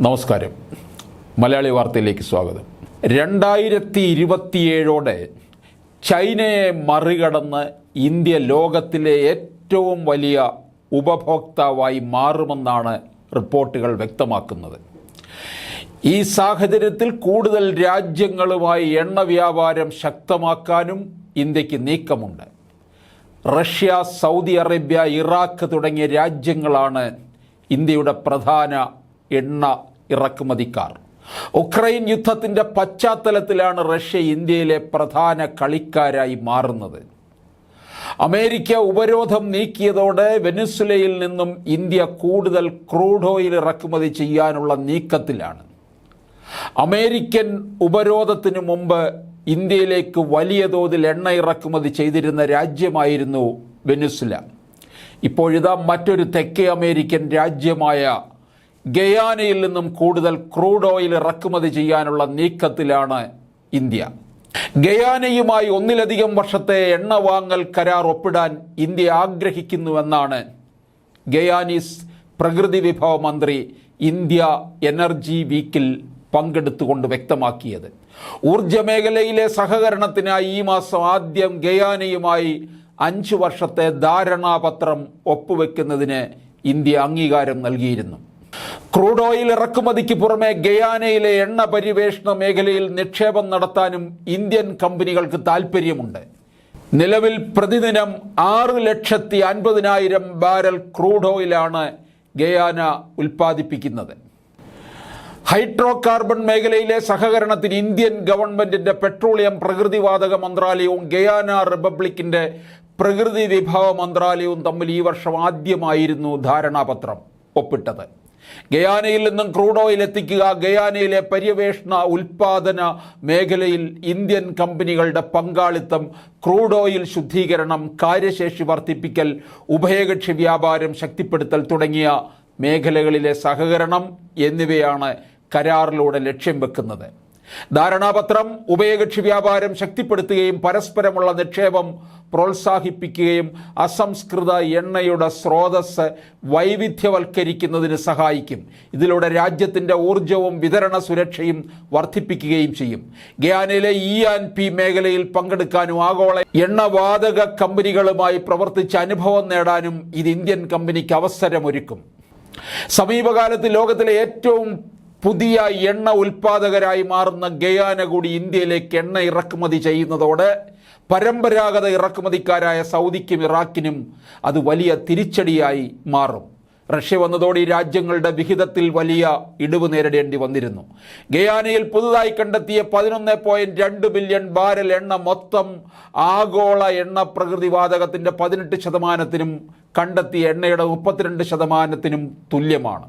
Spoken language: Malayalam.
നമസ്കാരം. മലയാളി വാർത്തയിലേക്ക് സ്വാഗതം. 2027 ചൈനയെ മറികടന്ന് ഇന്ത്യ ലോകത്തിലെ ഏറ്റവും വലിയ ഉപഭോക്താവായി മാറുമെന്നാണ് റിപ്പോർട്ടുകൾ വ്യക്തമാക്കുന്നത്. ഈ സാഹചര്യത്തിൽ കൂടുതൽ രാജ്യങ്ങളുമായി എണ്ണ വ്യാപാരം ശക്തമാക്കാനും ഇന്ത്യക്ക് നീക്കമുണ്ട്. റഷ്യ, സൗദി അറേബ്യ, ഇറാഖ് തുടങ്ങിയ രാജ്യങ്ങളാണ് ഇന്ത്യയുടെ പ്രധാന എണ്ണ ഇറക്കുമതിക്കാർ. ഉക്രൈൻ യുദ്ധത്തിൻ്റെ പശ്ചാത്തലത്തിലാണ് റഷ്യ ഇന്ത്യയിലെ പ്രധാന കളിക്കാരായി മാറുന്നത്. അമേരിക്ക ഉപരോധം നീക്കിയതോടെ വെനിസ്വേലയിൽ നിന്നും ഇന്ത്യ കൂടുതൽ ക്രൂഡ് ഓയിൽ ഇറക്കുമതി ചെയ്യാനുള്ള നീക്കത്തിലാണ്. അമേരിക്കൻ ഉപരോധത്തിനു മുമ്പ് ഇന്ത്യയിലേക്ക് വലിയ തോതിൽ എണ്ണ ഇറക്കുമതി ചെയ്തിരുന്ന രാജ്യമായിരുന്നു വെനിസ്വേല. ഇപ്പോഴിതാ മറ്റൊരു തെക്കേ അമേരിക്കൻ രാജ്യമായ ഗയാനയിൽ നിന്നും കൂടുതൽ ക്രൂഡ് ഓയിൽ ഇറക്കുമതി ചെയ്യാനുള്ള നീക്കത്തിലാണ് ഇന്ത്യ. ഗയാനയുമായി ഒന്നിലധികം വർഷത്തെ എണ്ണ വാങ്ങൽ കരാർ ഒപ്പിടാൻ ഇന്ത്യ ആഗ്രഹിക്കുന്നുവെന്നാണ് ഗയാനീസ് പ്രകൃതി വിഭവ മന്ത്രി ഇന്ത്യ എനർജി വീക്കിൽ പങ്കെടുത്തുകൊണ്ട് വ്യക്തമാക്കിയത്. ഊർജ മേഖലയിലെ സഹകരണത്തിനായി ഈ മാസം ആദ്യം ഗയാനയുമായി 5 വർഷത്തെ ധാരണാപത്രം ഒപ്പുവെക്കുന്നതിന് ഇന്ത്യ അംഗീകാരം നൽകിയിരുന്നു. ക്രൂഡ് ഓയിൽ ഇറക്കുമതിക്ക് പുറമെ ഗയാനയിലെ എണ്ണ പരിവേഷണ മേഖലയിൽ നിക്ഷേപം നടത്താനും ഇന്ത്യൻ കമ്പനികൾക്ക് താൽപ്പര്യമുണ്ട്. നിലവിൽ പ്രതിദിനം 6,50,000 ബാരൽ ക്രൂഡ് ഓയിലാണ് ഗയാന ഉൽപ്പാദിപ്പിക്കുന്നത്. ഹൈഡ്രോ കാർബൺ മേഖലയിലെ സഹകരണത്തിന് ഇന്ത്യൻ ഗവൺമെന്റിന്റെ പെട്രോളിയം പ്രകൃതിവാതക മന്ത്രാലയവും ഗയാന റിപ്പബ്ലിക്കിന്റെ പ്രകൃതി വിഭവ മന്ത്രാലയവും തമ്മിൽ ഈ വർഷം ആദ്യമായിരുന്നു ധാരണാപത്രം ഒപ്പിട്ടത്. ഗയാനയിൽ നിന്നും ക്രൂഡ് ഓയിൽ എത്തിക്കുക, ഗയാനയിലെ പര്യവേഷണ ഉൽപാദന മേഖലയിൽ ഇന്ത്യൻ കമ്പനികളുടെ പങ്കാളിത്തം, ക്രൂഡ് ഓയിൽ ശുദ്ധീകരണം, കാര്യശേഷി വർദ്ധിപ്പിക്കൽ, ഉഭയകക്ഷി വ്യാപാരം ശക്തിപ്പെടുത്തൽ തുടങ്ങിയ മേഖലകളിലെ സഹകരണം എന്നിവയാണ് കരാറിലൂടെ ലക്ഷ്യം വെക്കുന്നത്. ധാരണാപത്രം ഉഭയകക്ഷി വ്യാപാരം ശക്തിപ്പെടുത്തുകയും പരസ്പരമുള്ള നിക്ഷേപം പ്രോത്സാഹിപ്പിക്കുകയും അസംസ്കൃത എണ്ണയുടെ സ്രോതസ് വൈവിധ്യവൽക്കരിക്കുന്നതിന് സഹായിക്കും. ഇതിലൂടെ രാജ്യത്തിൻ്റെ ഊർജവും വിതരണ സുരക്ഷയും വർദ്ധിപ്പിക്കുകയും ചെയ്യും. ഗയാനയിലെ E&P മേഖലയിൽ പങ്കെടുക്കാനും ആഗോള എണ്ണവാതക കമ്പനികളുമായി പ്രവർത്തിച്ച് അനുഭവം നേടാനും ഇത് ഇന്ത്യൻ കമ്പനിക്ക് അവസരമൊരുക്കും. സമീപകാലത്ത് ലോകത്തിലെ ഏറ്റവും പുതിയ എണ്ണ ഉൽപ്പാദകരായി മാറുന്ന ഗയാന കൂടി ഇന്ത്യയിലേക്ക് എണ്ണ ഇറക്കുമതി ചെയ്യുന്നതോടെ പരമ്പരാഗത ഇറക്കുമതിക്കാരായ സൗദിക്കും ഇറാഖിനും അത് വലിയ തിരിച്ചടിയായി മാറും. റഷ്യ വന്നതോടെ ഈ രാജ്യങ്ങളുടെ വിഹിതത്തിൽ വലിയ ഇടിവ് നേരിടേണ്ടി വന്നിരുന്നു. ഗയാനയിൽ പുതുതായി കണ്ടെത്തിയ 11.2 ബില്യൺ ബാരൽ എണ്ണ മൊത്തം ആഗോള എണ്ണ പ്രകൃതിവാതകത്തിൻ്റെ 18%, കണ്ടെത്തിയ എണ്ണയുടെ 32% തുല്യമാണ്.